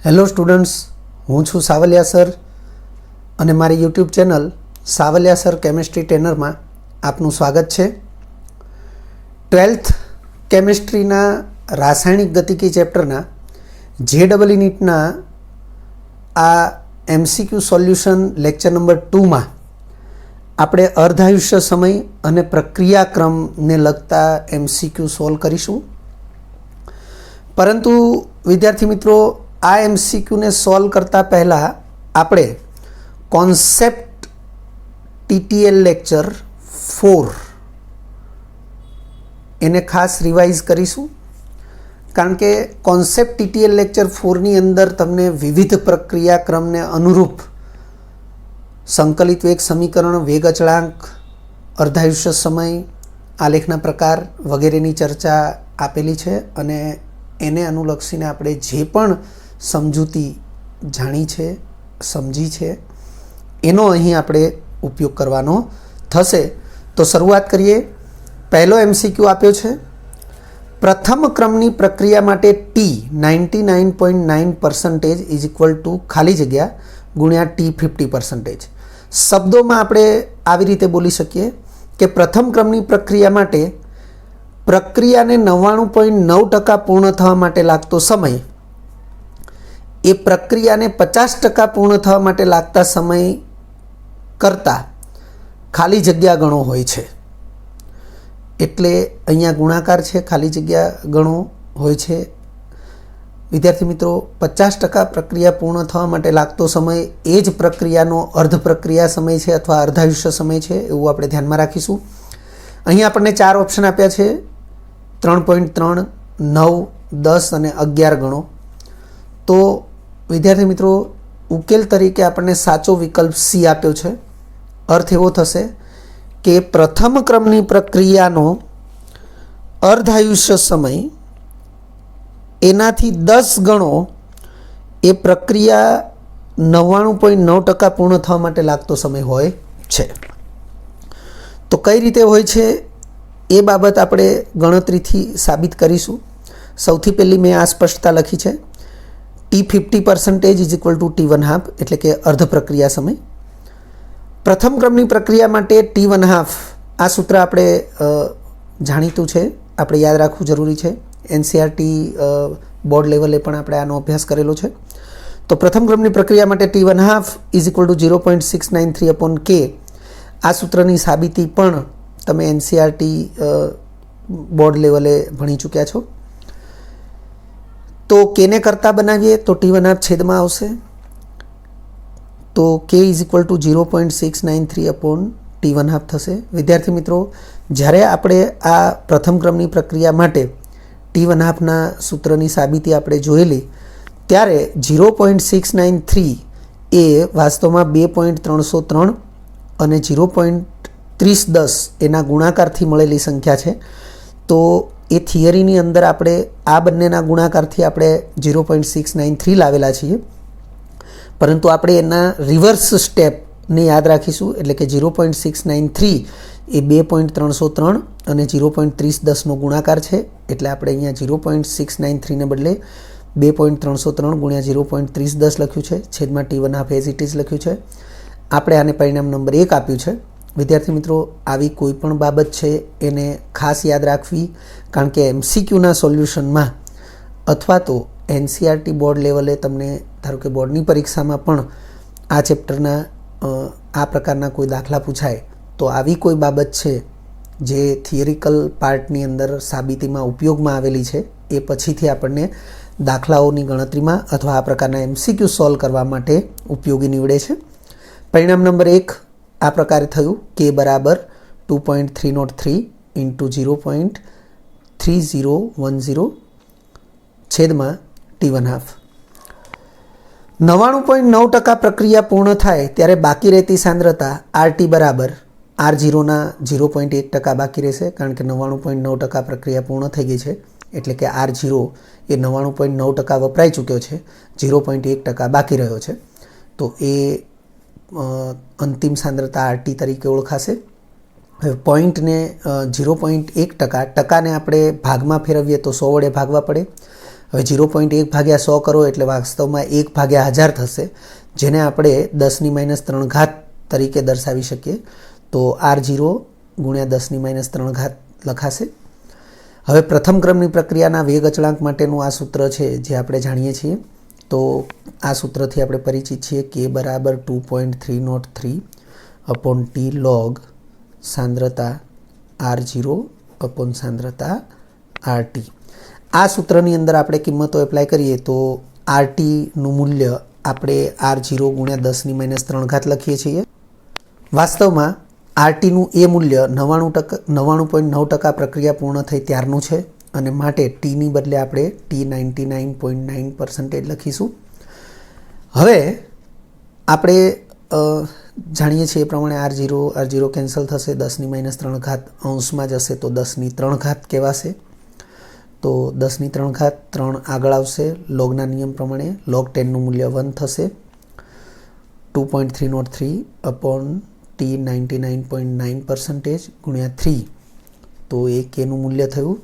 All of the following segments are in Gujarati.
હેલો સ્ટુડન્ટ્સ, હું છું સાવલિયા સર અને મારી YouTube channel Savaliya sir chemistry ટ્રેનરમાં આપનું સ્વાગત છે. 12th કેમિસ્ટ્રીના રાસાયણિક ગતિકી ચેપ્ટરના JEE નીટના આ MCQ સોલ્યુશન લેક્ચર નંબર 2માં આપણે અર્ધાયુષ્ય સમય અને પ્રક્રિયાક્રમને લગતા MCQ સોલ્વ કરીશું. પરંતુ વિદ્યાર્થી મિત્રો, આ MCQને સોલ્વ કરતાં પહેલાં આપણે કોન્સેપ્ટ TTL લેક્ચર 4 એને ખાસ રિવાઇઝ કરીશું, કારણ કે કોન્સેપ્ટ TTL લેક્ચર 4ની અંદર તમને વિવિધ પ્રક્રિયાક્રમને અનુરૂપ સંકલિત વેગ સમીકરણ, વેગ અચળાંક, અર્ધાયુષ્ય સમય, આલેખના પ્રકાર વગેરેની ચર્ચા આપેલી છે અને એને અનુલક્ષીને આપણે જે પણ સમજૂતી જાણી છે, સમજી છે, એનો અહીં આપણે ઉપયોગ કરવાનો થશે. તો શરૂઆત કરીએ. પહેલો MCQ આપ્યો છે, પ્રથમ ક્રમની પ્રક્રિયા માટે T 99.9% ઇઝ ઇક્વલ ટુ ખાલી જગ્યા ગુણ્યા T 50%. શબ્દોમાં આપણે આવી રીતે બોલી શકીએ કે પ્રથમ ક્રમની પ્રક્રિયા માટે પ્રક્રિયાને 99.9% પૂર્ણ થવા માટે લાગતો સમય એ પ્રક્રિયાને 50% પૂર્ણ થવા માટે લાગતા સમય કરતાં ખાલી જગ્યા ગણો હોય છે. એટલે અહીંયા ગુણાકાર છે, ખાલી જગ્યા ગણો હોય છે. વિદ્યાર્થી મિત્રો, 50% પ્રક્રિયા પૂર્ણ થવા માટે લાગતો સમય એ જ પ્રક્રિયાનો અર્ધ પ્રક્રિયા સમય છે અથવા અર્ધાયુષ્ય સમય છે, એવું આપણે ધ્યાનમાં રાખીશું. અહીં આપણને 4 ઓપ્શન આપ્યા છે, 3.3, 9, 10 અને 11 ગણો. તો વિદ્યાર્થી મિત્રો, ઉકેલ તરીકે આપણને સાચો વિકલ્પ C આપ્યો છે. અર્થ એવો થશે કે પ્રથમ ક્રમની પ્રક્રિયાનો અર્ધાયુષ્ય સમય એનાથી 10 ગણો એ પ્રક્રિયા 99.9% પૂર્ણ થવા માટે લાગતો સમય હોય છે. તો કઈ રીતે હોય છે એ બાબત આપણે ગણતરીથી સાબિત કરીશું. સૌથી પહેલી મેં આ સ્પષ્ટતા લખી છે, T 50% is equal to T1/2, એટલે કે અર્ધ પ્રક્રિયા સમય. પ્રથમ ક્રમની પ્રક્રિયા માટે T1/2 આ સૂત્ર આપણે જાણીતું છે, આપણે યાદ રાખવું જરૂરી છે. NCERT બોર્ડ લેવલે પણ આપણે આનો અભ્યાસ કરેલો છે. તો પ્રથમ ક્રમની પ્રક્રિયા માટે T1/2 is equal to 0.693/K. આ સૂત્રની સાબિતી પણ તમે NCERT બોર્ડ લેવલે ભણી ચૂક્યા છો. તો કેને કરતાં બનાવીએ તો T1/2 છેદમાં આવશે, તો K is equal to 0.693/T1/2 થશે. વિદ્યાર્થી મિત્રો, જ્યારે આપણે આ પ્રથમ ક્રમની પ્રક્રિયા માટે T1/2ના સૂત્રની સાબિતી આપણે જોયેલી, ત્યારે 0.693 એ વાસ્તવમાં 2.303 અને 0.3010 એના ગુણાકારથી મળેલી સંખ્યા છે. તો એ થિયરીની અંદર આપણે આ બંનેના ગુણાકારથી આપણે 0.693 લાવેલા છીએ, પરંતુ આપણે એના રિવર્સ સ્ટેપને યાદ રાખીશું, એટલે કે 0.693 એ 2.303 અને 0.3010નો ગુણાકાર છે. એટલે આપણે અહીંયા 0.693ને બદલે 2.303 ગુણ્યા 0.3010 લખ્યું છે, છેદમાં T1/2 એઝ ઇટ ઇઝ લખ્યું છે. આપણે આને પરિણામ નંબર 1 આપ્યું છે. વિદ્યાર્થી મિત્રો, આવી કોઈ પણ બાબત છે એને ખાસ યાદ રાખવી, કારણ કે MCQના સોલ્યુશનમાં અથવા તો NCERT બોર્ડ લેવલે તમને ધારો કે બોર્ડની પરીક્ષામાં પણ આ ચેપ્ટરના આ પ્રકારના કોઈ દાખલા પૂછાય તો આવી કોઈ બાબત છે જે થિયરિકલ પાર્ટની અંદર સાબિતીમાં ઉપયોગમાં આવેલી છે, એ પછીથી આપણને દાખલાઓની ગણતરીમાં અથવા આ પ્રકારના MCQ સોલ્વ કરવા માટે ઉપયોગી નીવડે છે. પરિણામ નંબર 1 આ પ્રકારે થયું, K બરાબર 2.303 ઇન્ટુ 0.3010 છેદમાં T1/2. 99.9% પ્રક્રિયા પૂર્ણ થાય ત્યારે બાકી રહેતી સાંદ્રતા RT બરાબર R0ના 0.1% બાકી રહેશે, કારણ કે 99.9% પ્રક્રિયા પૂર્ણ થઈ ગઈ છે, એટલે કે R0 એ 99.9% વપરાઈ ચૂક્યો છે, 0.1% બાકી રહ્યો છે. તો એ અંતિમ સાંદ્રતા RT તરીકે ઓળખાશે. હવે પોઈન્ટને 0.1%, ટકાને આપણે ભાગમાં ફેરવીએ તો 100 વડે ભાગવા પડે. હવે 0.1/100 કરો એટલે વાસ્તવમાં 1/1000 થશે, જેને આપણે 10⁻³ તરીકે દર્શાવી શકીએ. તો R0 ગુણ્યા 10⁻³ લખાશે. હવે પ્રથમ ક્રમની પ્રક્રિયાના વેગ અચળાંક માટેનું આ સૂત્ર છે જે આપણે જાણીએ છીએ. તો આ સૂત્રથી આપણે પરિચિત છીએ. K બરાબર 2.303 અપોન T log સાંદ્રતા R0 અપોન સાંદ્રતા RT. આ સૂત્રની અંદર આપણે કિંમતો એપ્લાય કરીએ તો RTનું મૂલ્ય આપણે R0 ગુણ્યા 10⁻³ લખીએ છીએ. વાસ્તવમાં RTનું એ મૂલ્ય 99.9% પ્રક્રિયા પૂર્ણ થઈ ત્યારનું છે અને માટે Tની બદલે આપણે T 99.9% લખીશું. હવે આપણે જાણીએ છીએ એ પ્રમાણે R0 કેન્સલ થશે, 10⁻³ અંશમાં જશે તો 10⁻³ કહેવાશે. તો 10⁻³ 3 આગળ આવશે. લોગના નિયમ પ્રમાણે log 10નું મૂલ્ય 1 થશે. 2.303 અપોન T 99.9% ગુણ્યા 3, તો એ Kનું મૂલ્ય થયું.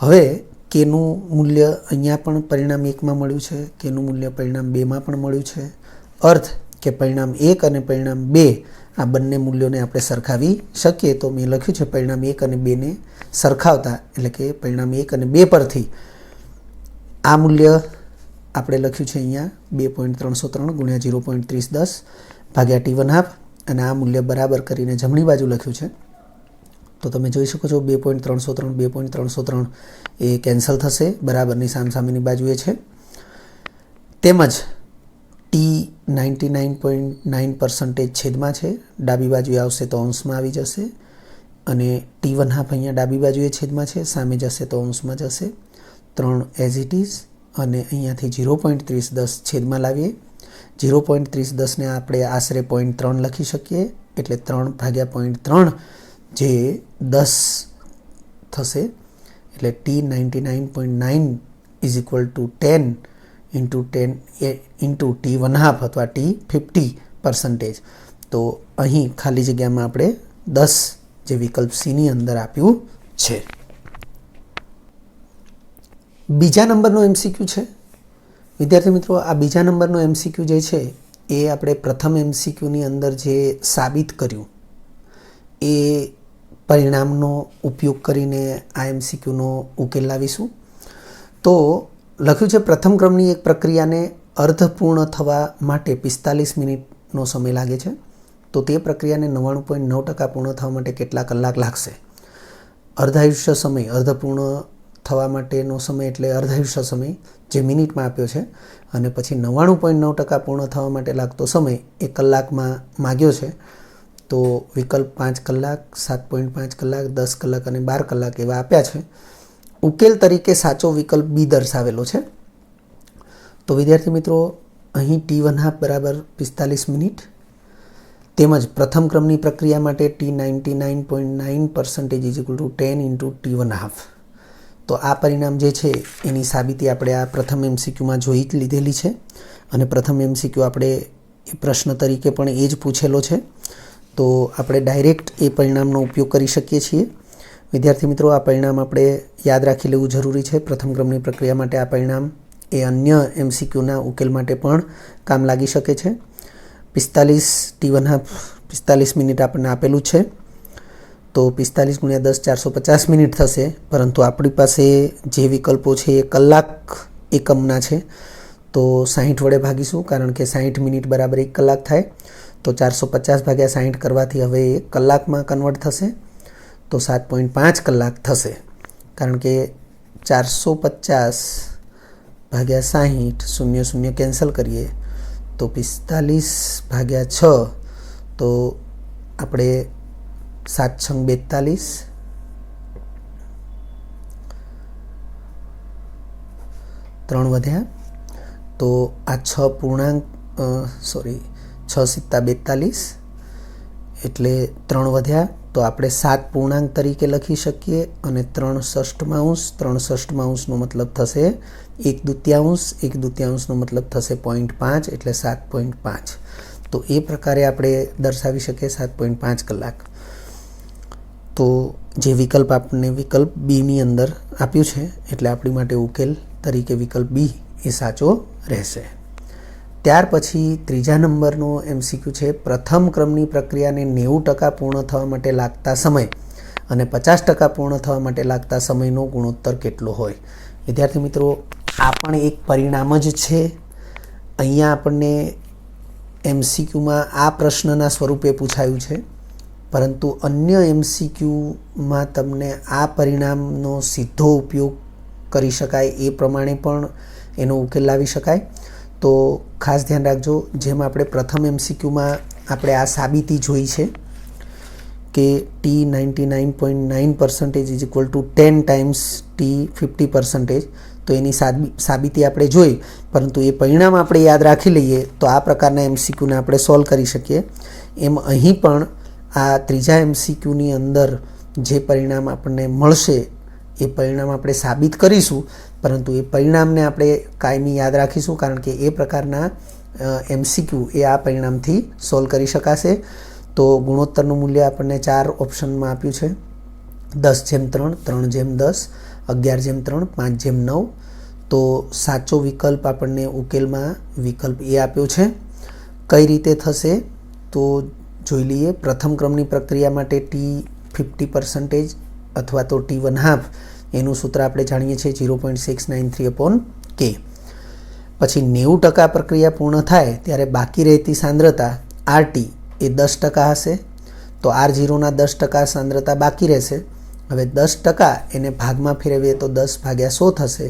હવે Kનું મૂલ્ય અહીંયા પણ પરિણામ 1માં મળ્યું છે, Kનું મૂલ્ય પરિણામ 2માં પણ મળ્યું છે. અર્થ કે પરિણામ 1 અને પરિણામ 2 આ બંને મૂલ્યોને આપણે સરખાવી શકીએ. તો મેં લખ્યું છે પરિણામ 1 અને 2ને સરખાવતા, એટલે કે પરિણામ 1 અને 2 પરથી આ મૂલ્ય આપણે લખ્યું છે અહીંયા 2.303 ગુણ્યા 0.3010 ભાગ્યા T1/2 અને આ મૂલ્ય બરાબર કરીને જમણી બાજુ લખ્યું છે. તો તમે જોઈ શકો છો 2.303 એ કેન્સલ થશે, બરાબરની સામસામેની બાજુએ છે. તેમજ T 99.9% છેદમાં છે, ડાબી બાજુએ આવશે તો અંશમાં આવી જશે અને T1/2 અહીંયા ડાબી બાજુએ છેદમાં છે, સામે જશે તો અંશમાં જશે. 3 એઝ ઇટ ઇઝ અને અહીંયાથી 0.3010 છેદમાં લાવીએ. 0.3010ને આપણે આશરે 0.3 લખી શકીએ, એટલે 3/0.3 જે 10 થશે. એટલે T 99.9 is equal to 10 into T1/2 અથવા T50%. તો અહીં ખાલી જગ્યામાં આપણે 10 જે વિકલ્પ Cની અંદર આપ્યું છે. બીજા નંબરનો MCQ છે વિદ્યાર્થી મિત્રો. આ બીજા નંબરનો MCQ જે છે એ આપણે પ્રથમ MCQની અંદર જે સાબિત કર્યું એ પરિણામનો ઉપયોગ કરીને આ MCQનો ઉકેલ લાવીશું. તો લખ્યું છે પ્રથમ ક્રમની એક પ્રક્રિયાને અર્ધપૂર્ણ થવા માટે 45 મિનિટનો સમય લાગે છે. તો તે પ્રક્રિયાને 99.9% પૂર્ણ થવા માટે કેટલા કલાક લાગશે? અર્ધાયુષ્ય સમય, અર્ધપૂર્ણ થવા માટેનો સમય એટલે અર્ધાયુષ્ય સમય જે મિનિટમાં આપ્યો છે, અને પછી 99.9% પૂર્ણ થવા માટે લાગતો સમય એ કલાકમાં માગ્યો છે. તો વિકલ્પ 5 કલાક, 7.5 કલાક, 10 કલાક અને 12 કલાક એવા આપ્યા છે. ઉકેલ તરીકે સાચો વિકલ્પ B દર્શાવેલો છે. તો વિદ્યાર્થી મિત્રો અહીં T1/2 બરાબર 45 મિનિટ તેમજ પ્રથમ ક્રમની પ્રક્રિયા માટે T 99.9% is equal to 10 into T1/2. તો આ પરિણામ જે છે એની સાબિતી આપણે આ પ્રથમ MCQમાં જોઈ જ લીધેલી છે અને પ્રથમ MCQ આપણે પ્રશ્ન તરીકે પણ એ જ પૂછેલો છે. તો આપણે ડાયરેક્ટ એ પરિણામનો ઉપયોગ કરી શકીએ છીએ. વિદ્યાર્થી મિત્રો આ પરિણામ આપણે યાદ રાખી લેવું જરૂરી છે. પ્રથમ ક્રમની પ્રક્રિયા માટે આ પરિણામ એ અન્ય MCQના ઉકેલ માટે પણ કામ લાગી શકે છે. 45 T1/2 45 મિનિટ આપણને આપેલું છે. તો 45 ગુણ્યા 10 450 મિનિટ થશે, પરંતુ આપણી પાસે જે વિકલ્પો છે એ કલાક એકમના છે. તો 60 વડે ભાગીશું, કારણ કે 60 મિનિટ બરાબર 1 કલાક થાય. તો 450 ભાગ્યા 60 કરવાથી હવે એ કલાકમાં કન્વર્ટ થશે. તો 7.5 કલાક થશે, કારણ કે 450 ભાગ્યા 60 0 કેન્સલ કરીએ તો 45 ભાગ્યા 6, તો આપણે 7 6 42, 3 વધ્યા. તો આ 6 પૂર્ણાંક 6 સિત્તા 42 એટલે 3 વધ્યા. તો આપણે 7 પૂર્ણાંક તરીકે લખી શકીએ અને 3 ષષ્ઠમાંશ, 3 ષષ્ઠમાંશનો મતલબ થશે 1/2, 1/2નો મતલબ થશે 0.5 એટલે 7.5. તો એ પ્રકારે આપણે દર્શાવી શકીએ 7.5 કલાક. તો જે વિકલ્પ આપણને વિકલ્પ બીની અંદર આપ્યું છે એટલે આપણી માટે ઉકેલ તરીકે વિકલ્પ બી એ સાચો રહેશે. ત્યાર પછી ત્રીજા નંબરનો MCQ છે, પ્રથમ ક્રમની પ્રક્રિયાને 90% પૂર્ણ થવા માટે લાગતા સમય અને 50% પૂર્ણ થવા માટે લાગતા સમયનો ગુણોત્તર કેટલો હોય. વિદ્યાર્થી મિત્રો, આ પણ એક પરિણામ જ છે. અહીંયા આપણને MCQમાં આ પ્રશ્નના સ્વરૂપે પૂછાયું છે, પરંતુ અન્ય MCQમાં તમને આ પરિણામનો સીધો ઉપયોગ કરી શકાય એ પ્રમાણે પણ એનો ઉકેલ લાવી શકાય. તો ખાસ ધ્યાન રાખજો, જેમ આપણે પ્રથમ MCQમાં આપણે આ સાબિતી જોઈ છે કે T 99.9% is equal to 10 times T 50%, તો એની સાબિતી આપણે જોઈ, પરંતુ એ પરિણામ આપણે યાદ રાખી લઈએ તો આ પ્રકારના MCQને આપણે સોલ્વ કરી શકીએ. એમ અહીં પણ આ ત્રીજા MCQની અંદર જે પરિણામ આપણને મળશે એ પરિણામ આપણે સાબિત કરીશું, પરંતુ એ પરિણામને આપણે કાયમી યાદ રાખીશું, કારણ કે એ પ્રકારના MCQ એ આ પરિણામથી સોલ્વ કરી શકાશે. તો ગુણોત્તરનું મૂલ્ય આપણને 4 ઓપ્શનમાં આપ્યું છે: 10/3, 3/10, 11/3, 5/9. તો સાચો વિકલ્પ આપણને ઉકેલમાં વિકલ્પ એ આપ્યો છે. કઈ રીતે થશે તો જોઈ લઈએ. પ્રથમ ક્રમની પ્રક્રિયા માટે T50% અથવા તો T1/2 એનું સૂત્ર આપણે જાણીએ છીએ 0.693/K. પછી 90% પ્રક્રિયા પૂર્ણ થાય ત્યારે બાકી રહેતી સાંદ્રતા RT એ 10% હશે. તો R0ના 10% સાંદ્રતા બાકી રહેશે. હવે 10% એને ભાગમાં ફેરવીએ તો 10/100 થશે.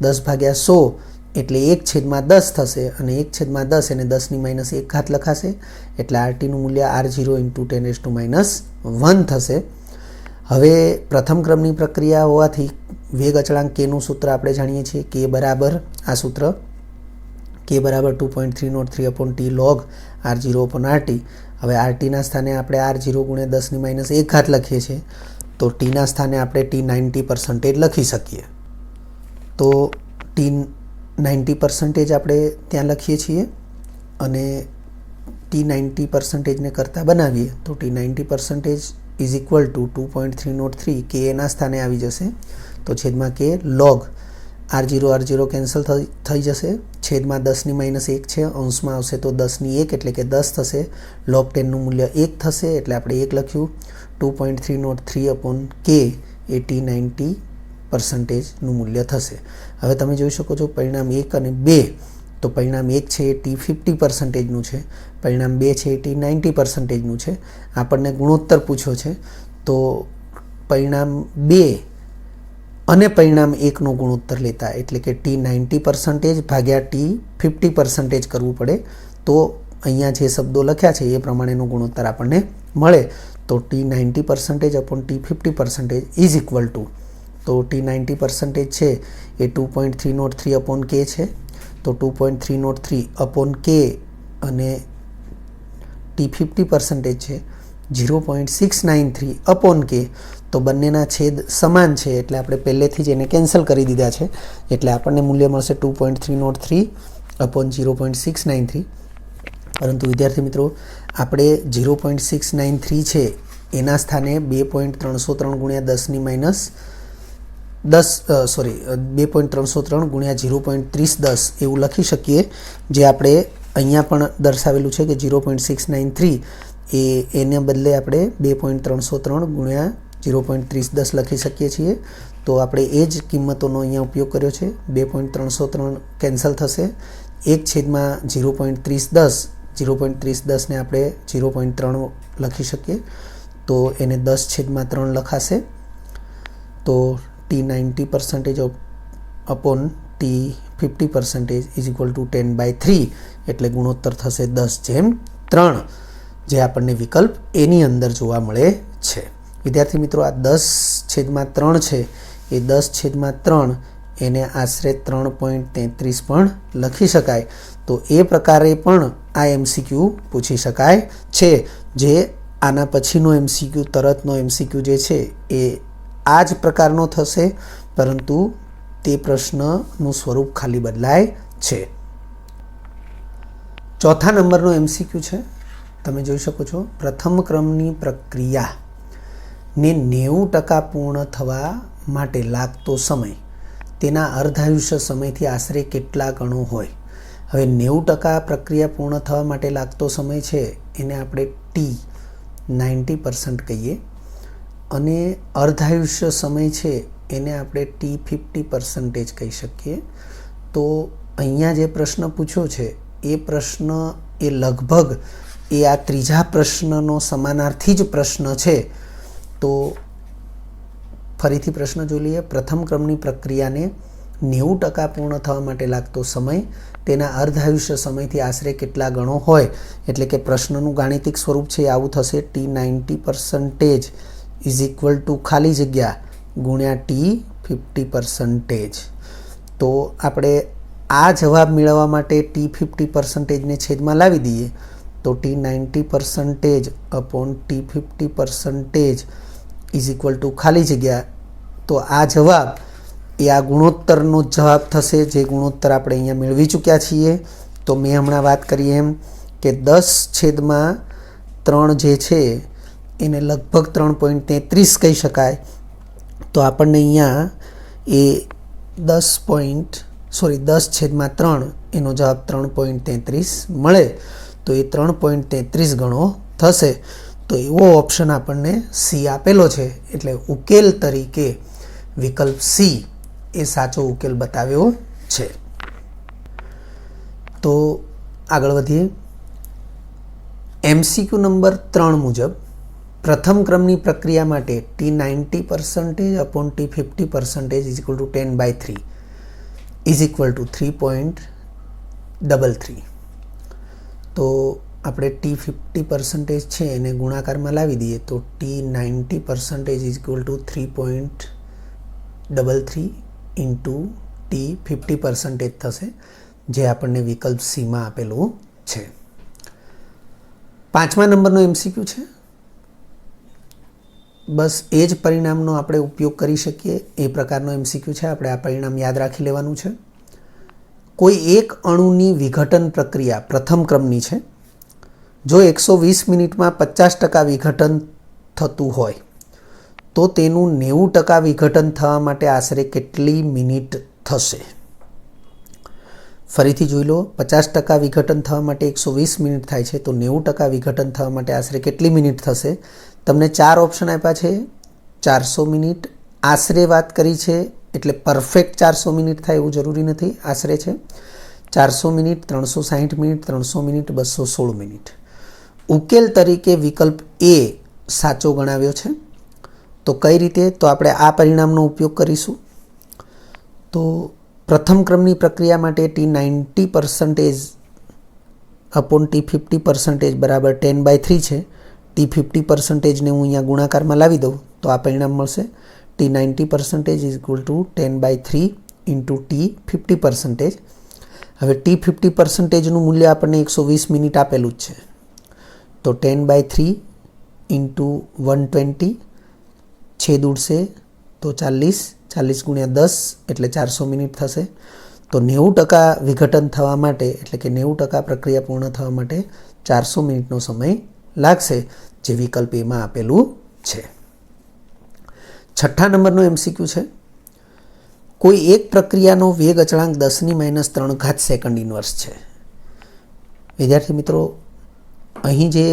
10/100 એટલે 1/10 થશે, અને 1/10 એને 10⁻1 લખાશે, એટલે RTનું મૂલ્ય R0 × 10⁻1 થશે. હવે પ્રથમ ક્રમની પ્રક્રિયા હોવાથી વેગ અચળાંક Kનું સૂત્ર આપણે જાણીએ છીએ, K બરાબર આ સૂત્ર K બરાબર 2.303/T log R0/RT. હવે RTના સ્થાને આપણે R0 × 10⁻1 લખીએ છીએ, તો Tના સ્થાને આપણે T 90% લખી શકીએ. તો T 90% આપણે ત્યાં લખીએ છીએ, અને T 90% ને કરતાં બનાવીએ તો T 90% is equal to 2.303 K એના સ્થાને આવી જશે. તો છેદમાં K log R0 કેન્સલ થઈ જશે. છેદમાં 10⁻1 છે, અંશમાં આવશે તો 10⁻1 એટલે કે 10 થશે. log 10નું મૂલ્ય 1 થશે, એટલે આપણે 1 લખ્યું. 2.303/K એ T 90%નું મૂલ્ય થશે. હવે તમે જોઈ શકો છો પરિણામ 1 અને 2. તો પરિણામ 1 છે એ T 50%નું છે, પરિણામ 2 છે એ T 90%નું છે. આપણને ગુણોત્તર પૂછ્યો છે, તો પરિણામ 2 અને પરિણામ 1નો ગુણોત્તર લેતા, એટલે કે T 90% ભાગ્યા T 50% કરવું પડે. તો અહીંયા જે શબ્દો લખ્યા છે એ પ્રમાણેનો ગુણોત્તર આપણને મળે. તો T 90%/T 50% is equal to, તો T 90% છે એ 2.303/K છે. તો 2.303/K અને T 50% છે 0.693/K. તો બંનેના છેદ સમાન છે, એટલે આપણે પહેલેથી જ એને કેન્સલ કરી દીધા છે, એટલે આપણને મૂલ્ય મળશે 2.303/0.693. પરંતુ વિદ્યાર્થી મિત્રો, આપણે 0.693 છે એના સ્થાને 2.303 × 0.3010 એવું લખી શકીએ, જે આપણે અહીંયા પણ દર્શાવેલું છે કે 0.693 એને બદલે આપણે 2.303 × 0.3010 લખી શકીએ છીએ. તો આપણે એ જ કિંમતોનો અહીંયા ઉપયોગ કર્યો છે. 2.303 કેન્સલ થશે. 1/0.3010 ને આપણે 0.3 લખી શકીએ, તો એને 10/3 લખાશે. તો T 90%/T 50% is equal to 10/3, એટલે ગુણોત્તર થશે 10/3, જે આપણને વિકલ્પ એની અંદર જોવા મળે છે. વિદ્યાર્થી મિત્રો, આ 10/3 છે એ 10/3 એને આશરે 3.33 પણ લખી શકાય. તો એ પ્રકારે પણ આ MCQ પૂછી શકાય છે. જે આના પછીનો MCQ, તરતનો MCQ જે છે એ આ જ પ્રકારનો થશે, પરંતુ તે પ્રશ્નનું સ્વરૂપ ખાલી બદલાય છે. ચોથા નંબરનો MCQ છે, તમે જોઈ શકો છો, પ્રથમ ક્રમની પ્રક્રિયાને 90% પૂર્ણ થવા માટે લાગતો સમય તેના અર્ધાયુષ્ય સમયથી આશરે કેટલા ગણો હોય. હવે 90% પ્રક્રિયા પૂર્ણ થવા માટે લાગતો સમય છે એને આપણે ટી 90% કહીએ અને અર્ધાયુષ્ય સમય છે એને આપણે ટી 50% કહી શકીએ. તો અહીંયા જે પ્રશ્ન પૂછ્યો છે એ પ્રશ્ન એ લગભગ એ આ ત્રીજા પ્રશ્નનો સમાનાર્થી જ પ્રશ્ન છે. તો ફરીથી પ્રશ્ન જોઈ લઈએ. પ્રથમ ક્રમની પ્રક્રિયાને 90% પૂર્ણ થવા માટે લાગતો સમય તેના અર્ધાયુષ્ય સમયથી આશરે કેટલા ગણો હોય. એટલે કે પ્રશ્નનું ગાણિતિક સ્વરૂપ છે આવું થશે, ટી 90% ઇઝ ઇક્વલ ટુ ખાલી જગ્યા ગુણ્યા ટી 50%. તો આપણે આ જવાબ મેળવવા માટે ટી 50%ને છેદમાં લાવી દઈએ તો T 90% upon T 50% is equal to ખાલી જગ્યા. તો આ જવાબ એ આ ગુણોત્તરનો જ જવાબ થશે, જે ગુણોત્તર આપણે અહીંયા મેળવી ચૂક્યા છીએ. તો મેં હમણાં વાત કરી એમ કે 10/3 જે છે એને લગભગ 3.33 કહી શકાય. તો આપણને અહીંયા એ 10/3 એનો જવાબ 3.33 મળે. તો એ 3.33 ગણો થશે. તો એવો ઓપ્શન આપણને સી આપેલો છે, એટલે ઉકેલ તરીકે વિકલ્પ સી એ સાચો ઉકેલ બતાવ્યો છે. તો આગળ વધીએ. MCQ નંબર 3 મુજબ પ્રથમ ક્રમની પ્રક્રિયા માટે T 90% upon T 50% is equal to 10/3 is equal to 3.33. તો આપણે ટી 50% છે એને ગુણાકારમાં લાવી દઈએ તો T 90% is equal to 3.33 into T 50% થશે, જે આપણને વિકલ્પ સીમાં આપેલું છે. 5મા નંબરનો MCQ છે. બસ એ જ પરિણામનો આપણે ઉપયોગ કરી શકીએ એ પ્રકારનો MCQ છે. આપણે આ પરિણામ યાદ રાખી લેવાનું છે. કોઈ એક અણુની વિઘટન પ્રક્રિયા પ્રથમ ક્રમની છે. જો 120 મિનિટમાં 50% વિઘટન થતું હોય તો તેનું 90% વિઘટન થવા માટે આશરે કેટલી મિનિટ થશે. ફરીથી જોઈ લો. 50% વિઘટન થવા માટે 120 મિનિટ થાય છે, તો 90% વિઘટન થવા માટે આશરે કેટલી મિનિટ થશે. તમને 4 ઓપ્શન આપ્યા છે. 400 મિનિટ આશરે વાત કરી છે, એટલે પરફેક્ટ 400 મિનિટ થાય એવું જરૂરી નથી, આશરે છે. 400 મિનિટ, 360 મિનિટ, 300 મિનિટ, 216 મિનિટ. ઉકેલ તરીકે વિકલ્પ એ સાચો ગણાવ્યો છે. તો કઈ રીતે? તો આપણે આ પરિણામનો ઉપયોગ કરીશું. તો પ્રથમ ક્રમની પ્રક્રિયા માટે ટી 90% અપોન ટી 50% બરાબર 10/3 છે. ટી 50%ને હું અહીંયા ગુણાકારમાં લાવી દઉં તો આ પરિણામ મળશે. T 90% is equal to 10/3 into T 50%. હવે ટી 50%નું મૂલ્ય આપણને 120 મિનિટ આપેલું જ છે. તો 10/3 ઇન્ટુ 120 છેદ ઉડશે તો 40 ગુણ્યા 10 એટલે 400 મિનિટ થશે. તો 90% વિઘટન થવા માટે, એટલે કે 90% પ્રક્રિયા પૂર્ણ થવા માટે 400 મિનિટનો સમય લાગશે, જે વિકલ્પ એમાં આપેલું છે. 6ઠ્ઠા નંબરનો MCQ છે. કોઈ એક પ્રક્રિયાનો વેગ અચળાંક 10⁻³ સેકન્ડ ઇન્વર્સ છે. વિદ્યાર્થી મિત્રો, અહીં જે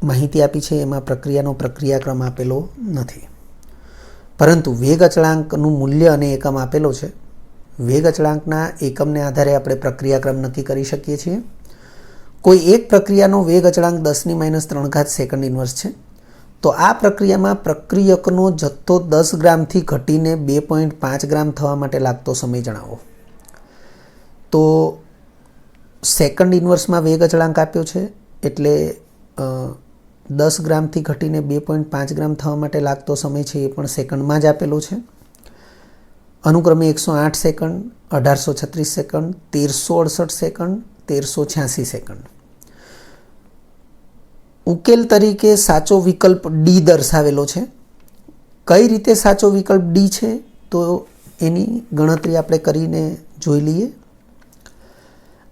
માહિતી આપી છે એમાં પ્રક્રિયાનો પ્રક્રિયાક્રમ આપેલો નથી, પરંતુ વેગ અચળાંકનું મૂલ્ય અને એકમ આપેલો છે. વેગ અચળાંકના એકમને આધારે આપણે પ્રક્રિયાક્રમ નક્કી કરી શકીએ છીએ. કોઈ એક પ્રક્રિયાનો વેગ અચળાંક 10⁻³ સેકન્ડ ઇન્વર્સ છે, તો આ પ્રક્રિયામાં પ્રક્રિયકનો જથ્થો 10 ગ્રામથી ઘટીને 2.5 ગ્રામ થવા માટે લાગતો સમય જણાવો. તો સેકન્ડ ઇન્વર્સમાં વેગ અચળાંક આપ્યો છે, એટલે 10 ગ્રામથી ઘટીને 2.5 ગ્રામ થવા માટે લાગતો સમય છે એ પણ સેકન્ડમાં જ આપેલો છે. અનુક્રમે 108 સેકન્ડ, 1836 સેકન્ડ, 1368 સેકન્ડ, 1386 સેકન્ડ. ઉકેલ તરીકે સાચો વિકલ્પ ડી દર્શાવેલો છે. કઈ રીતે સાચો વિકલ્પ ડી છે તો એની ગણતરી આપણે કરીને જોઈ લઈએ.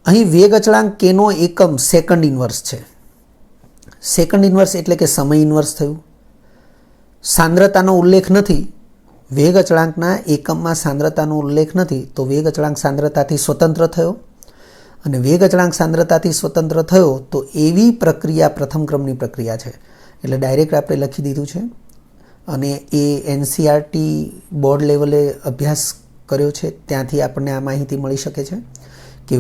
અહીં વેગ અચળાંક કેનો એકમ સેકન્ડ ઇન્વર્સ છે. સેકન્ડ ઇન્વર્સ એટલે કે સમય ઇન્વર્સ થયું. સાંદ્રતાનો ઉલ્લેખ નથી, વેગ અચળાંકના એકમમાં સાંદ્રતાનો ઉલ્લેખ નથી, તો વેગ અચળાંક સાંદ્રતાથી સ્વતંત્ર થયો. અને વેગ અચળાંક સાંદ્રતાથી સ્વતંત્ર થયો તો એવી પ્રક્રિયા પ્રથમ ક્રમની પ્રક્રિયા છે. એટલે ડાયરેક્ટ આપણે લખી દીધું છે. અને એ NCERT બોર્ડ લેવલે અભ્યાસ કર્યો છે, ત્યાંથી આપણને આ માહિતી મળી શકે છે કે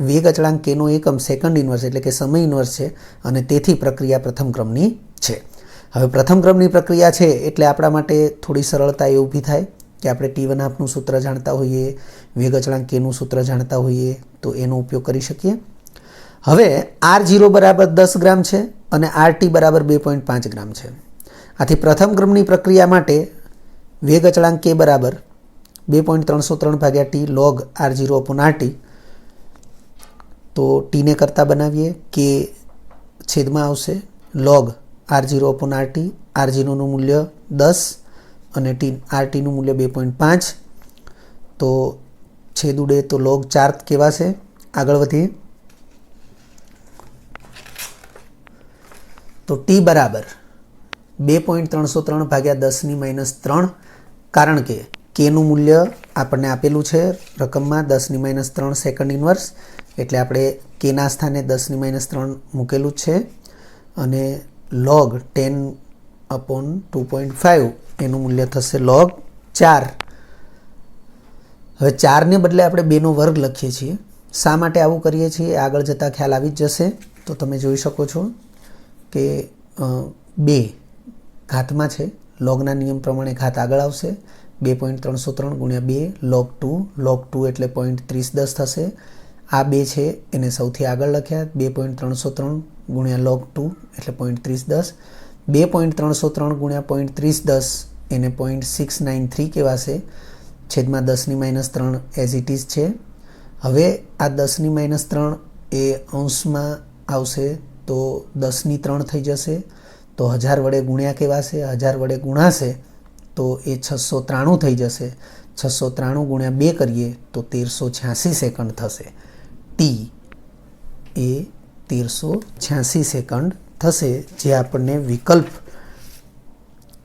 વેગ અચળાંક કેનો એકમ સેકન્ડ ઇન્વર્સ એટલે કે સમય ઇન્વર્સ છે, અને તેથી પ્રક્રિયા પ્રથમ ક્રમની છે. હવે પ્રથમ ક્રમની પ્રક્રિયા છે એટલે આપણા માટે થોડી સરળતા એ ઊભી થાય કે આપણે T1/2નું સૂત્ર જાણતા હોઈએ, વેગ અચળાંક કેનું સૂત્ર જાણતા હોઈએ, તો એનો ઉપયોગ કરી શકીએ. હવે R0 બરાબર 10 ગ્રામ છે અને RT બરાબર 2.5 ગ્રામ છે. આથી પ્રથમ ક્રમની પ્રક્રિયા માટે વેગ અચળાંક K બરાબર 2.303 ભાગ્યા T log R0/RT. તો ટીને કરતા બનાવીએ, કે છેદમાં આવશે log R0/RT. R0નું મૂલ્ય 10 અને RTનું મૂલ્ય 2.5. તો છેદ ઉડે તો log 4 કહેવાશે. આગળ વધીએ તો T બરાબર 2.303 ભાગ્યા 10⁻3, કારણ કે કેનું મૂલ્ય આપણને આપેલું છે રકમમાં 10⁻3 સેકન્ડ ઇન્વર્સ, એટલે આપણે કેના સ્થાને 10⁻3 મૂકેલું જ છે. અને log 10/2.5 એનું મૂલ્ય થશે log 4. હવે 4ને બદલે આપણે 2નો વર્ગ લખીએ છીએ. શા માટે આવું કરીએ છીએ આગળ જતાં ખ્યાલ આવી જ જશે. તો તમે જોઈ શકો છો કે 2 ઘાતમાં છે, લોગના નિયમ પ્રમાણે ઘાત આગળ આવશે. 2.303 ગુણ્યા 2 log 2 એટલે 0.3010 થશે. આ 2 છે એને સૌથી આગળ લખ્યા. 2.303 ગુણ્યા log 2 એટલે 0.3010. 2.303 ગુણ્યા 0.3010 એને 0.693 કહેવાશે. છેદમાં 10⁻3 એઝ ઇટ ઇઝ છે. હવે આ 10⁻3 એ અંશમાં આવશે તો 10⁻3 થઈ જશે. તો 1000 વડે ગુણ્યા કહેવાશે. 1000 વડે ગુણાશે તો એ 693 થઈ જશે. 693 ગુણ્યા 2 કરીએ તો 1386 સેકન્ડ થશે. ટી એ 1386 સેકન્ડ થશે, જે આપણને વિકલ્પ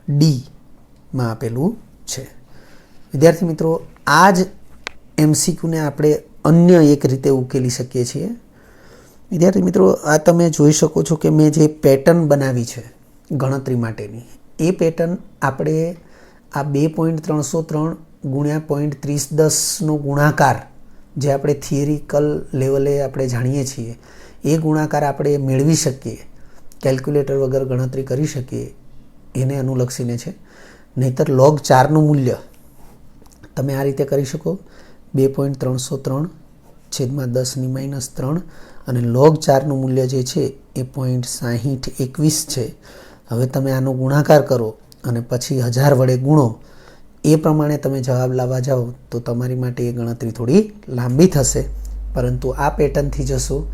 ડીમાં આપેલું છે. વિદ્યાર્થી મિત્રો, આ જ MCQને આપણે અન્ય એક રીતે ઉકેલી શકીએ છીએ. વિદ્યાર્થી મિત્રો, આ તમે જોઈ શકો છો કે મેં જે પેટર્ન બનાવી છે ગણતરી માટેની, એ પેટર્ન આપણે આ 2.303 ગુણ્યા 0.3010નો ગુણાકાર, જે આપણે થિયરિકલ લેવલે આપણે જાણીએ છીએ, એ ગુણાકાર આપણે મેળવી શકીએ, કેલ્ક્યુલેટર વગર ગણતરી કરી શકીએ, એને અનુલક્ષીને છે. નહીંતર log 4નું મૂલ્ય તમે આ રીતે કરી શકો. 2.303 છેદમાં 10⁻3 અને log 4નું મૂલ્ય જે છે એ 0.6021 છે. હવે તમે આનો ગુણાકાર કરો અને પછી 1000 વડે ગુણો. એ પ્રમાણે તમે જવાબ લાવવા જાઓ તો તમારી માટે એ ગણતરી થોડી લાંબી થશે, પરંતુ આ પેટર્નથી જશો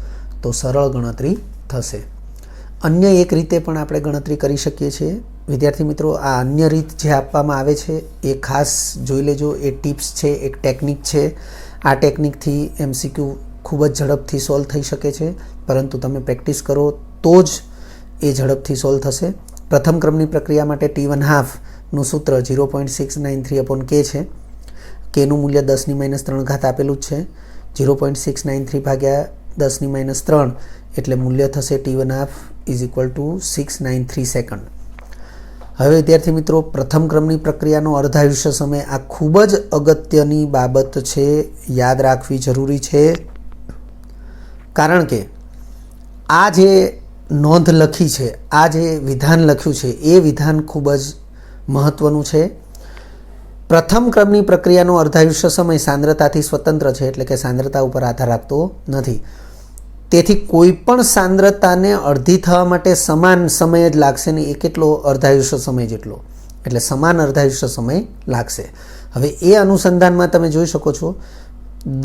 તો સરળ ગણતરી થશે. અન્ય એક રીતે પણ આપણે ગણતરી કરી શકીએ છીએ. વિદ્યાર્થી મિત્રો, આ અન્ય રીત જે આપવામાં આવે છે એ ખાસ જોઈ લેજો. એ ટિપ્સ છે, એક ટેકનિક છે. આ ટેકનિકથી MCQ ખૂબ જ ઝડપથી સોલ્વ થઈ શકે છે, પરંતુ તમે પ્રેક્ટિસ કરો તો જ એ ઝડપથી સોલ્વ થશે. પ્રથમ ક્રમની પ્રક્રિયા માટે T1/2નું સૂત્ર 0.693/K છે. કેનું મૂલ્ય 10⁻3 ઘાત આપેલું જ છે. 0.693 ભાગ્યા 10⁻3 એટલે મૂલ્ય થશે T1/2 = 693 સેકન્ડ. હવે વિદ્યાર્થી મિત્રો, પ્રથમ ક્રમની પ્રક્રિયાનો અર્ધાયુષ્ય સમય આ ખૂબ જ અગત્યની બાબત છે, યાદ રાખવી જરૂરી છે. કારણ કે આ જે નોંધ લખી છે, આ જે વિધાન લખ્યું છે, એ વિધાન ખૂબ જ મહત્વનું છે. પ્રથમ ક્રમની પ્રક્રિયાનો અર્ધાયુષ્ય સમય સાંદ્રતાથી સ્વતંત્ર છે, એટલે કે સાંદ્રતા ઉપર આધાર રાખતો નથી. તેથી કોઈ પણ સાંદ્રતાને અડધી થવા માટે સમાન સમય જ લાગશે ને. એ કેટલો? અર્ધાયુષ્ય સમય જેટલો. એટલે સમાન અર્ધાયુષ્ય સમય લાગશે. હવે એ અનુસંધાનમાં તમે જોઈ શકો છો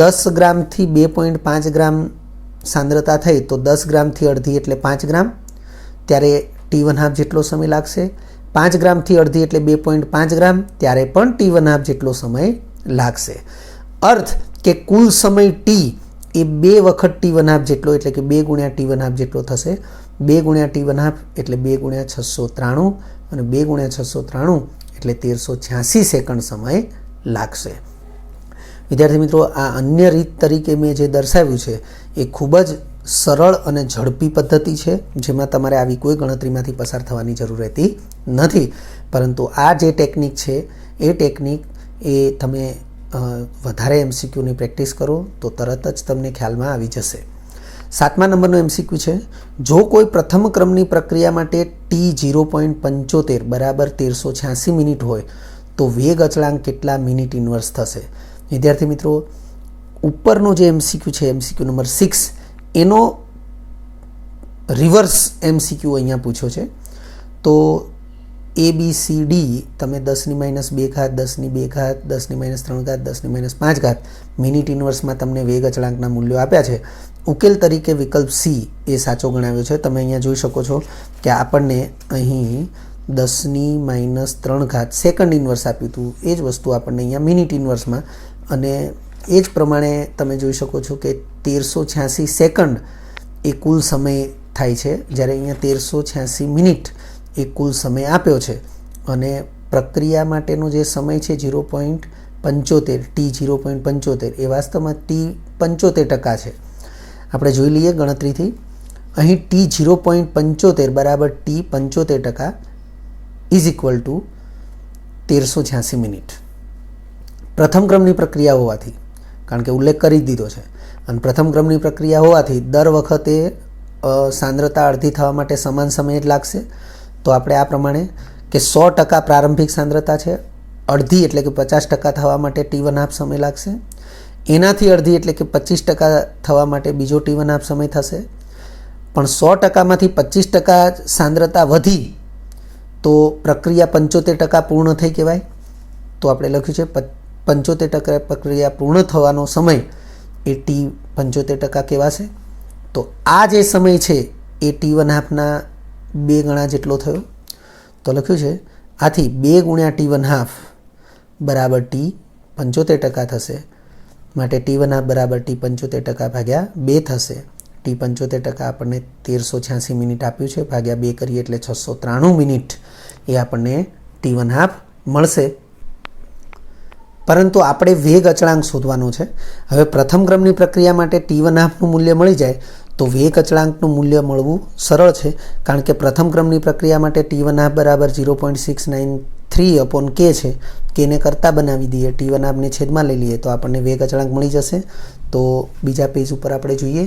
10 ગ્રામથી 2.5 ગ્રામ સાંદ્રતા થઈ તો 10 ગ્રામથી અડધી એટલે 5 ગ્રામ, ત્યારે T1/2 જેટલો સમય લાગશે. 5 ગ્રામથી અડધી એટલે 2.5 ગ્રામ, ત્યારે પણ T1/2 જેટલો સમય લાગશે. અર્થ કે કુલ સમય T એ 2 વખત T1/2 જેટલો, એટલે કે 2 ગુણ્યા T1/2 જેટલો થશે. 2 ગુણ્યા T1/2 એટલે 2 ગુણ્યા 693 અને 2 ગુણ્યા 693 એટલે 1386 સેકન્ડ સમય લાગશે. વિદ્યાર્થી મિત્રો, આ અન્ય રીત તરીકે મેં જે દર્શાવ્યું છે એ ખૂબ જ સરળ અને ઝડપી પદ્ધતિ છે, જેમાં તમારે આવી કોઈ ગણતરીમાંથી પસાર થવાની જરૂર રહેતી નથી. પરંતુ આ જે ટેકનિક છે એ ટેકનિક એ તમે વધારે MCQની પ્રેક્ટિસ કરો તો તરત જ તમને ખ્યાલમાં આવી જશે. 7મા નંબરનો MCQ છે, જો કોઈ પ્રથમ ક્રમની પ્રક્રિયા માટે t0.75 બરાબર 1386 મિનિટ હોય તો વેગ અચળાંક કેટલા મિનિટ ઇન્વર્સ થશે? વિદ્યાર્થી મિત્રો, ઉપરનો જે MCQ છે MCQ નંબર 6 એનો રિવર્સ MCQ અહીંયા પૂછ્યો છે. તો ABCD તમે 10-2 ઘાત 10-2 ઘાત 10-3 ઘાત 10-5 ઘાત મિનિટ ઇન્વર્સમાં તમને વેગ અચળાંકના મૂલ્યો આપ્યા છે. ઉકેલ તરીકે વિકલ્પ C એ સાચો ગણાવ્યો છે. તમે અહીંયા જોઈ શકો છો કે આપણને અહીં 10-3 ઘાત સેકન્ડ ઇન્વર્સ આપ્યું હતું, એ જ વસ્તુ આપણને અહીંયા મિનિટ ઇન્વર્સમાં, અને એ જ પ્રમાણે તમે જોઈ શકો છો કે 1386 સેકન્ડ એ કુલ સમય થાય છે, જ્યારે અહીંયા 1386 મિનિટ એ કુલ સમય આપ્યો છે. અને પ્રક્રિયા માટેનો જે સમય છે 0.75 t0.75 એ વાસ્તવમાં t75% છે. આપણે જોઈ લઈએ ગણતરીથી. અહીં t0.75 બરાબર t75% is equal to 1386 minute. પ્રથમ ક્રમની પ્રક્રિયા હોવાથી, કારણ કે ઉલ્લેખ કરી દીધો છે, અને પ્રથમ ક્રમની પ્રક્રિયા હોવાથી દર વખતે સાંદ્રતા અડધી થવા માટે સમાન સમય જ લાગશે. તો આપણે આ પ્રમાણે કે 100% પ્રારંભિક સાંદ્રતા છે, અડધી એટલે કે 50% થવા માટે t1/2 સમય લાગશે. એનાથી અડધી એટલે કે 25% થવા માટે બીજો t1/2 સમય થશે. પણ 100%માંથી 25% સાંદ્રતા વધી તો પ્રક્રિયા 75% પૂર્ણ થઈ કહેવાય. તો આપણે લખ્યું છે 75% પ્રક્રિયા પૂર્ણ થવાનો સમય એ t75% કહેવાશે. તો આ જે સમય છે એ t1/2ના 2 ગણા જેટલો થયો. તો લખ્યું છે આથી 2 × t1/2 બરાબર t75% થશે. માટે t1/2 બરાબર t75% ભાગ્યા 2 થશે. t75% આપણને 1386 મિનિટ આપ્યું છે, ભાગ્યા 2 કરીએ એટલે 693 મિનિટ એ આપણને t1/2 મળશે. પરંતુ આપણે વેગ અચળાંક શોધવાનો છે. હવે પ્રથમ ક્રમની પ્રક્રિયા માટે t1/2નું મૂલ્ય મળી જાય તો વેગ અચળાંકનું મૂલ્ય મળવું સરળ છે, કારણ કે પ્રથમ ક્રમની પ્રક્રિયા માટે t1/2 બરાબર 0.693/k છે. કેને કરતા બનાવી દઈએ, t1/2ને છેદમાં લઈ લઈએ તો આપણને વેગ અચળાંક મળી જશે. તો બીજા પેજ ઉપર આપણે જોઈએ.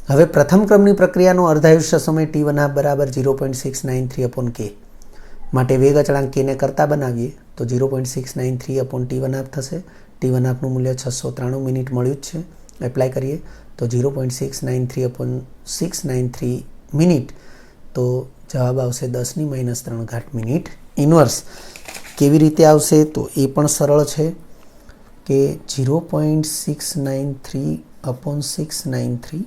હવે પ્રથમ ક્રમની પ્રક્રિયાનો અર્ધાયુષ્ય સમય t1/2 બરાબર 0.693/k. માટે વેગ અચળાંક કેને કરતા બનાવીએ તો 0.693/t1/2 થશે. t1/2નું મૂલ્ય 693 મિનિટ મળ્યું જ છે. એપ્લાય કરીએ તો 0.693/693 મિનિટ, તો જવાબ આવશે 10-3 ઘાત મિનિટ ઇન્વર્સ. કેવી રીતે આવશે તો એ પણ સરળ છે કે 0.693/693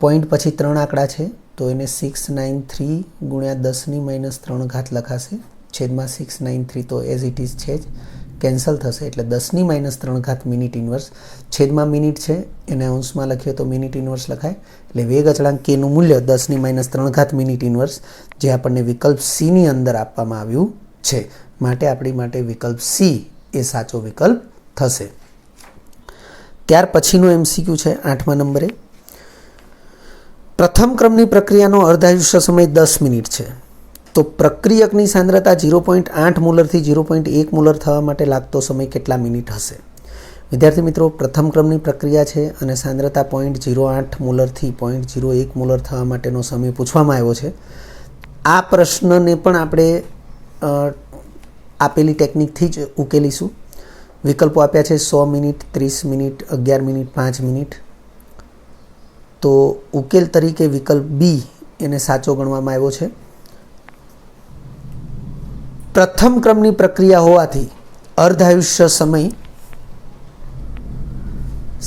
પોઈન્ટ પછી 3 આંકડા છે તો એને 693 × 10-3 ઘાત લખાશે. છેદમાં 693 તો એઝ ઇટ ઇઝ છે જ, કેન્સલ થશે એટલે 10-3 ઘાત મિનિટ ઇન્વર્સ. છેદમાં મિનિટ છે એને અંશમાં લખીએ તો મિનિટ ઇન્વર્સ લખાય. એટલે વેગ અચળાંક કેનું મૂલ્ય 10-3 ઘાત મિનિટ ઇન્વર્સ, જે આપણને વિકલ્પ C ની અંદર આપવામાં આવ્યું છે. માટે આપણી માટે વિકલ્પ C એ સાચો વિકલ્પ થશે. ત્યાર પછીનો MCQ છે 8મા નંબરે. પ્રથમ ક્રમની પ્રક્રિયાનો અર્ધાયુષ્ય સમય 10 મિનિટ છે. તો પ્રક્રિયકની સાંદ્રતા 0.8 મોલરથી 0.1 મોલર થવા માટે લાગતો સમય કેટલા મિનિટ હશે? વિદ્યાર્થી મિત્રો, પ્રથમ ક્રમની પ્રક્રિયા છે અને સાંદ્રતા 0.08 મોલરથી 0.01 મોલર થવા માટેનો સમય પૂછવામાં આવ્યો છે. આ પ્રશ્નને પણ આપણે આપેલી ટેકનિકથી જ ઉકેલીશું. વિકલ્પો આપ્યા છે 100 મિનિટ, 30 મિનિટ, 11 મિનિટ, 5 મિનિટ. તો ઉકેલ તરીકે વિકલ્પ B એને સાચો ગણવામાં આવ્યો છે. પ્રથમ ક્રમની પ્રક્રિયા હોવાથી અર્ધાયુષ્ય સમય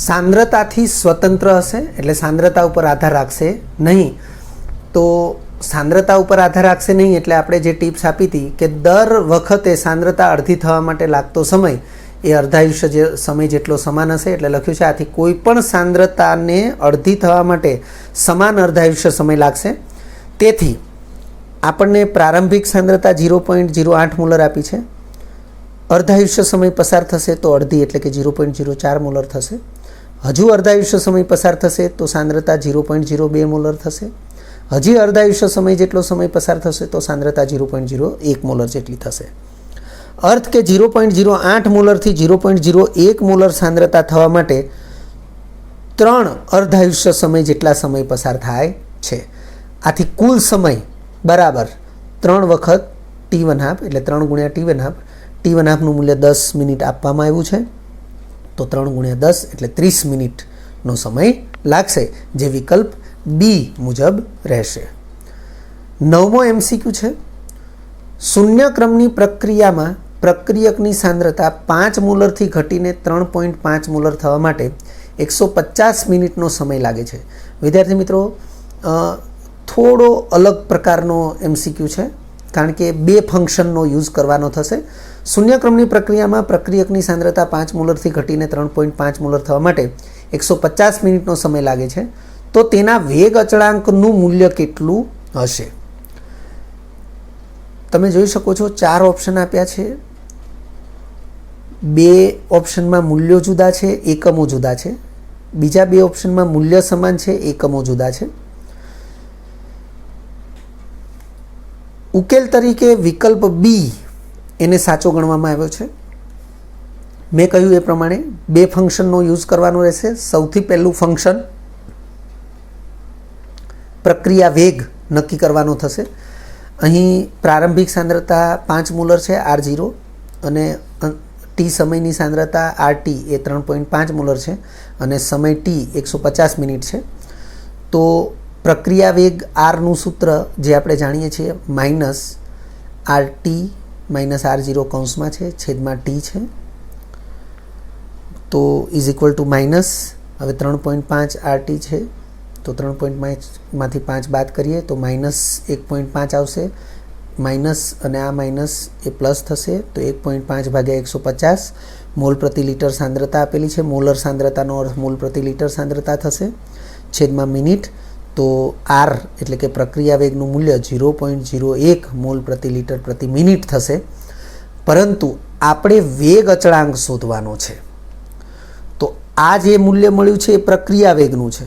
સાંદ્રતાથી સ્વતંત્ર હશે, એટલે સાંદ્રતા ઉપર આધાર રાખશે નહીં. તો સાંદ્રતા ઉપર આધાર રાખશે નહીં એટલે આપણે જે ટિપ્સ આપી હતી કે દર વખતે સાંદ્રતા અડધી થવા માટે લાગતો સમય એ અર્ધાયુષ્ય સમય જેટલો સમાન હશે. એટલે લખ્યું છે આથી કોઈ પણ સાંદ્રતાને અડધી થવા માટે સમાન અર્ધાયુષ્ય સમય લાગશે. તેથી આપણને પ્રારંભિક સાંદ્રતા 0.08 મોલર આપી છે. અર્ધાયુષ્ય સમય પસાર થશે તો અડધી એટલે કે 0.04 મોલર થશે. હજુ અર્ધાયુષ્ય સમય પસાર થશે તો સાંદ્રતા 0.02 મોલર થશે. હજી અર્ધાયુષ્ય સમય જેટલો સમય પસાર થશે તો સાંદ્રતા 0.01 મોલર જેટલી થશે. અર્થ કે 0.08 મોલરથી 0.01 મોલર સાંદ્રતા થવા માટે 3 અર્ધાયુષ્ય સમય જેટલા સમય પસાર થાય છે. આથી કુલ સમય બરાબર 3 વખત T1/2 એટલે 3 ગુણ્યા T1/2. T1/2નું મૂલ્ય 10 મિનિટ આપવામાં આવ્યું છે, તો 3 ગુણ્યા 10 એટલે 30 મિનિટનો સમય લાગશે, જે વિકલ્પ બી મુજબ રહેશે. 9મો MCQ છે. શૂન્ય ક્રમની પ્રક્રિયામાં પ્રક્રિયકની સાંદ્રતા 5 મોલરથી ઘટીને 3.5 મોલર થવા માટે 150 મિનિટનો સમય લાગે છે. વિદ્યાર્થી મિત્રો, થોડો અલગ પ્રકારનો MCQ છે, કારણ કે બે ફંક્શનનો યુઝ કરવાનો થશે. શૂન્ય ક્રમની પ્રક્રિયામાં પ્રક્રિયકની સાંદ્રતા 5 મોલરથી ઘટીને 3.5 મોલર થવા માટે 150 મિનિટનો સમય લાગે છે, તો તેના વેગ અચળાંકનું મૂલ્ય કેટલું હશે? તમે જોઈ શકો છો 4 ઓપ્શન આપ્યા છે. 2 ઓપ્શનમાં મૂલ્યો જુદા છે, એકમો જુદા છે. બીજા 2 ઓપ્શનમાં મૂલ્ય સમાન છે, એકમો જુદા છે. ઉકેલ તરીકે વિકલ્પ બી એને સાચો ગણવામાં આવ્યો છે. મેં કહ્યું એ પ્રમાણે 2 ફંક્શનનો યુઝ કરવાનો રહેશે. સૌથી પહેલું ફંક્શન પ્રક્રિયા વેગ નક્કી કરવાનો થશે. અહીં પ્રારંભિક સાંદ્રતા 5 મોલર છે R0 અને ટી સમયની સાંદ્રતા RT એ 3.5 મોલર છે અને સમય T 150 મિનિટ છે. તો પ્રક્રિયા વેગ Rનું સૂત્ર જે આપણે જાણીએ છીએ -RT -R0 કૌંસમાં છે છેદમાં T છે, તો ઇઝ ઇક્વલ ટુ માઇનસ. હવે 3.5 RT છે તો 3.5માંથી 5 બાદ કરીએ તો -1.5 આવશે. માઇનસ અને આ માઇનસ એ પ્લસ થશે, તો 1.5 ભાગ્યા 150 મોલ પ્રતિ લિટર સાંદ્રતા આપેલી છે. મોલર સાંદ્રતાનો અર્થ મોલ પ્રતિ લિટર સાંદ્રતા થશે છેદમાં મિનિટ. તો R એટલે કે પ્રક્રિયા વેગનું મૂલ્ય 0.01 મોલ પ્રતિ લિટર પ્રતિ મિનિટ થશે. પરંતુ આપણે વેગ અચળાંક શોધવાનો છે, તો આ જે મૂલ્ય મળ્યું છે એ પ્રક્રિયા વેગનું છે.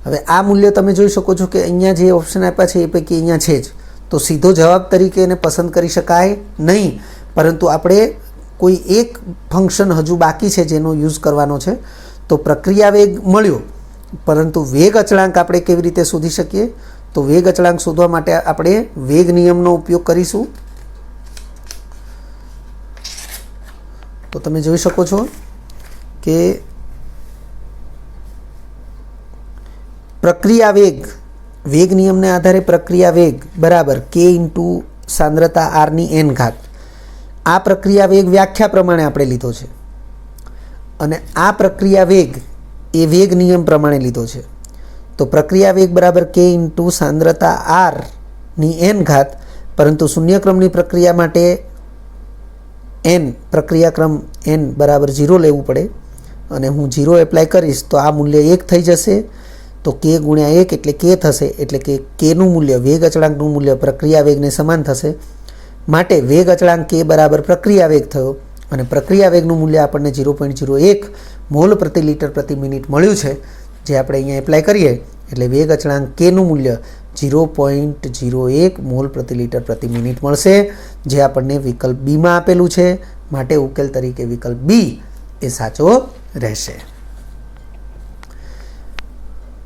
હવે આ મૂલ્ય તમે જોઈ શકો છો કે અહીંયા જે ઓપ્શન આપ્યા છે એ પૈકી અહીંયા છે જ, તો સીધો જવાબ તરીકે એને પસંદ કરી શકાય નહીં, પરંતુ આપણે કોઈ એક ફંક્શન હજુ બાકી છે જેનો યુઝ કરવાનો છે. તો પ્રક્રિયા વેગ મળ્યો, પરંતુ વેગ અચળાંક આપણે કેવી રીતે શોધી શકીએ? તો વેગ અચળાંક શોધવા માટે આપણે વેગ નિયમનો ઉપયોગ કરીશું. તો તમે જોઈ શકો છો કે પ્રક્રિયા વેગ નિયમને આધારે પ્રક્રિયા વેગ બરાબર k ઇન્ટુ સાંદ્રતા R ની n ઘાત. આ પ્રક્રિયા વેગ વ્યાખ્યા પ્રમાણે આપણે લીધો છે અને આ પ્રક્રિયા વેગ એ વેગ નિયમ પ્રમાણે લીધો છે. તો પ્રક્રિયા વેગ બરાબર k ઇન્ટુ સાંદ્રતા R ની n ઘાત, પરંતુ શૂન્યક્રમની પ્રક્રિયા માટે પ્રક્રિયાક્રમ n બરાબર 0 લેવું પડે અને હું 0 એપ્લાય કરીશ તો આ મૂલ્ય 1 થઈ જશે. તો k ગુણ્યા 1 એટલે k થશે, એટલે કે kનું મૂલ્ય વેગ અચળાંકનું મૂલ્ય પ્રક્રિયા વેગને સમાન થશે. માટે વેગ અચળાંક k બરાબર પ્રક્રિયા વેગ થયો અને પ્રક્રિયા વેગનું મૂલ્ય આપણને 0.01 મોલ પ્રતિ લિટર પ્રતિ મિનિટ મળ્યું છે, જે આપણે અહીંયા એપ્લાય કરીએ એટલે વેગ અચળાંક kનું મૂલ્ય 0.01 મોલ પ્રતિ લિટર પ્રતિ મિનિટ મળશે, જે આપણને વિકલ્પ બીમાં આપેલું છે. માટે ઉકેલ તરીકે વિકલ્પ બી એ સાચો રહેશે.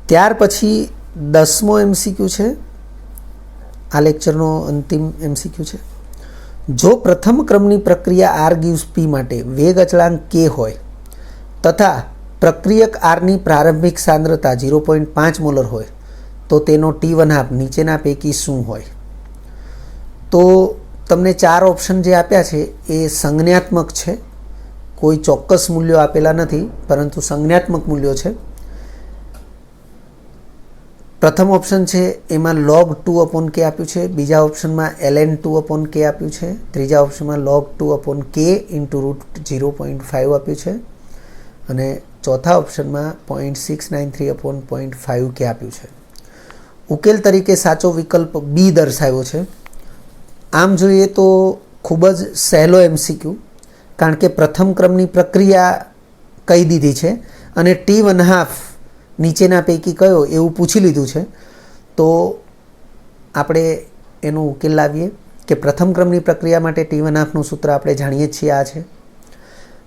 ત્યાર પછી 10મો MCQ છે, આ લેક્ચરનો અંતિમ MCQ છે. જો પ્રથમ ક્રમની પ્રક્રિયા R gives P માટે વેગ અચળાંક k હોય તથા પ્રક્રિયક Rની પ્રારંભિક સાંદ્રતા 0.5 મોલર હોય તો તેનો T1/2 નીચેના પૈકી શું હોય? તો તમને 4 ઓપ્શન જે આપ્યા છે એ સંજ્ઞાત્મક છે, કોઈ ચોક્કસ મૂલ્યો આપેલા નથી, પરંતુ સંજ્ઞાત્મક મૂલ્યો છે. પ્રથમ ઓપ્શન છે એમાં log 2/k આપ્યું છે, બીજા ઓપ્શનમાં ln 2/k આપ્યું છે, ત્રીજા ઓપ્શનમાં log 2/k ઇન્ટુ √0.5 આપ્યું છે અને ચોથા ઓપ્શનમાં 0.693/0.5k આપ્યું છે. ઉકેલ તરીકે સાચો વિકલ્પ બી દર્શાવ્યો છે. આમ જોઈએ તો ખૂબ જ સહેલો MCQ, કારણ કે પ્રથમ ક્રમની પ્રક્રિયા કહી દીધી છે અને T1/2 નીચેના પૈકી કયો એવું પૂછી લીધું છે. તો આપણે એનો ઉકેલ લાવીએ કે પ્રથમ ક્રમની પ્રક્રિયા માટે T1/2નું સૂત્ર આપણે જાણીએ જ છીએ, આ છે.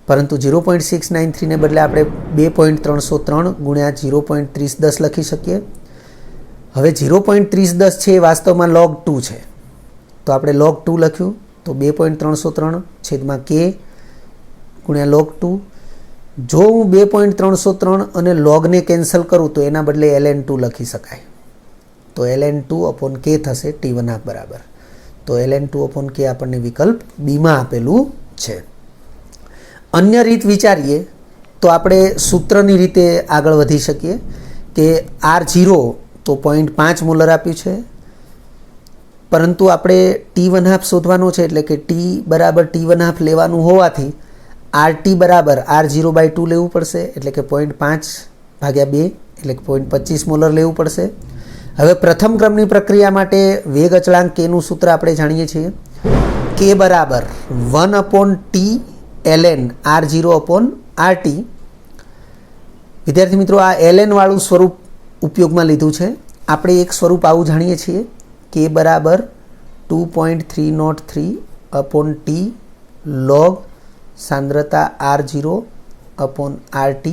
પરંતુ 0.693 ને બદલે આપણે 2.303 ગુણ્યા 0.3010 લખી શકીએ. હવે 0.3010 છે એ વાસ્તવમાં log 2 છે, તો આપણે log 2 લખ્યું તો 2.303 છેદમાં k ગુણ્યા log 2. જો હું 2.303 અને logને કેન્સલ કરું તો એના બદલે ln2 લખી શકાય. તો ln2/k થશે T1/2 બરાબર. તો ln2/k આપણને વિકલ્પ બીમાં આપેલું છે. અન્ય રીત વિચારીએ તો આપણે સૂત્રની રીતે આગળ વધી શકીએ કે R0 તો 0.5 મોલર આપ્યું છે, પરંતુ આપણે T1/2 શોધવાનો છે, એટલે કે T બરાબર T1/2 લેવાનું હોવાથી RT બરાબર R0/2 લેવું પડશે, એટલે કે 0.5/2 એટલે કે 0.25 મોલર લેવું પડશે. હવે પ્રથમ ક્રમની પ્રક્રિયા માટે વેગ અચળાંક Kનું સૂત્ર આપણે જાણીએ છીએ, K બરાબર 1/T ln R0/RT. વિદ્યાર્થી મિત્રો, આ ln વાળું સ્વરૂપ ઉપયોગમાં લીધું છે. આપણે એક સ્વરૂપ આવું જાણીએ છીએ, K બરાબર 2.303/T log સાંદ્રતા R0/RT.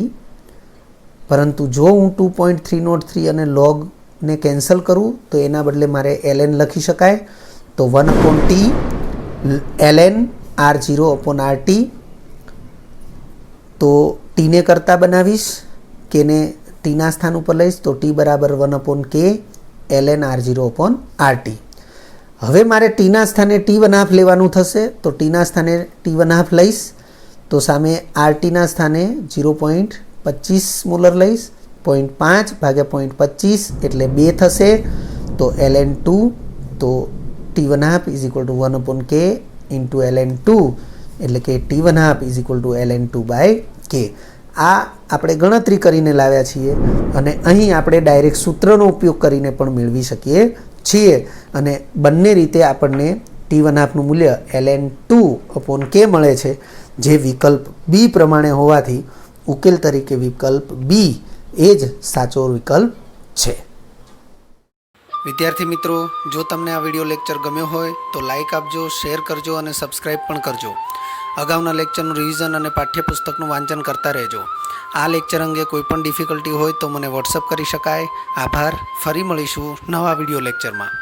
પરંતુ જો હું 2.303 અને logને કેન્સલ કરું તો એના બદલે મારે ln લખી શકાય. તો 1/T ln R0/RT. તો ટીને કરતા બનાવીશ, કેને ટીના સ્થાન ઉપર લઈશ, તો T બરાબર 1/K ln R0/RT. હવે મારે ટીના સ્થાને T1/2 લેવાનું થશે, તો ટીના સ્થાને T1/2 લઈશ, તો સામે RTના સ્થાને 0.25 મોલર લઈશ. 0.5/0.25 એટલે 2 થશે. તો ln2, તો T1/2 1/K ln2 એટલે કે T1/2 ln2/K. આ આપણે ગણતરી કરીને લાવ્યા છીએ અને અહીં આપણે ડાયરેક્ટ સૂત્રનો ઉપયોગ કરીને પણ મેળવી શકીએ છીએ. અને બંને રીતે આપણને T1/2નું મૂલ્ય ln2/K મળે છે, જે વિકલ્પ બી પ્રમાણે હોવાથી ઉકેલ તરીકે વિકલ્પ બી એ જ સાચો વિકલ્પ છે. વિદ્યાર્થી મિત્રો, જો તમને આ વિડીયો લેક્ચર ગમ્યો હોય તો લાઇક આપજો, શેર કરજો અને સબસ્ક્રાઈબ પણ કરજો. અગાઉના લેક્ચરનું રિવિઝન અને પાઠ્યપુસ્તકનું વાંચન કરતા રહેજો. આ લેક્ચર અંગે કોઈ પણ ડિફિકલ્ટી હોય તો મને વોટ્સઅપ કરી શકાય. આભાર. ફરી મળીશું નવા વિડીયો લેક્ચરમાં.